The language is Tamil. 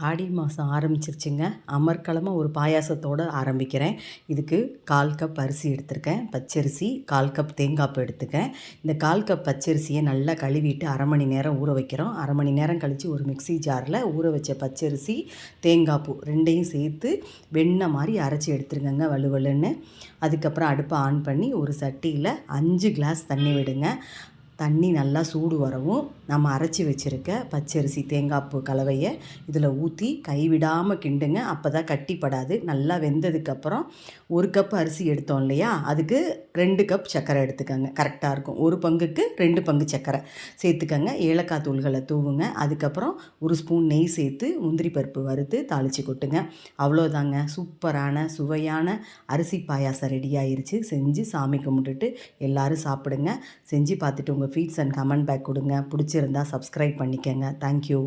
ஆடி மாதம் ஆரம்பிச்சிருச்சுங்க. அமர்க்களமாக ஒரு பாயாசத்தோடு ஆரம்பிக்கிறேன். இதுக்கு 1/4 கப் அரிசி எடுத்திருக்கேன். பச்சரிசி 1/4 கப் தேங்காய்ப்பு எடுத்துக்கேன். இந்த 1/4 கப் பச்சரிசியை நல்லா கழுவிட்டு அரை மணி நேரம் ஊற வைக்கிறோம். அரை மணி நேரம் கழித்து ஒரு மிக்ஸி ஜாரில் ஊற வச்ச பச்சரிசி, தேங்காய்ப்பூ 2யும் சேர்த்து வெண்ணெய் மாதிரி அரைச்சி எடுத்துருங்கங்க வலுவலுன்னு. அதுக்கப்புறம் அடுப்பை ஆன் பண்ணி ஒரு சட்டியில் 5 கிளாஸ் தண்ணி விடுங்க. தண்ணி நல்லா சூடு வரவும் நம்ம அரைச்சி வச்சுருக்க பச்சரிசி தேங்காய்ப்பூ கலவையை இதில் ஊற்றி கைவிடாமல் கிண்டுங்க. அப்போ தான் கட்டிப்படாது. நல்லா வெந்ததுக்கப்புறம் 1 கப் அரிசி எடுத்தோம் இல்லையா, அதுக்கு 2 கப் சர்க்கரை எடுத்துக்கோங்க. கரெக்டாக இருக்கும். 1 பங்குக்கு 2 பங்கு சர்க்கரை சேர்த்துக்கங்க. ஏலக்காய் தூள்களை தூவுங்க. அதுக்கப்புறம் 1 ஸ்பூன் நெய் சேர்த்து முந்திரி பருப்பு வறுத்து தாளித்து கொட்டுங்க. அவ்வளோதாங்க. சூப்பரான சுவையான அரிசி பாயாசம் ரெடி ஆயிருச்சு. செஞ்சு சாமி கும்பிட்டுட்டு எல்லோரும் சாப்பிடுங்க. செஞ்சு பார்த்துட்டு உங்கள் ஃபீட்ஸ் அண்ட் கமெண்ட் பேக் கொடுங்க. பிடிச்சிருந்தா சப்ஸ்கிரைப் பண்ணிக்கங்க. தேங்க்யூ.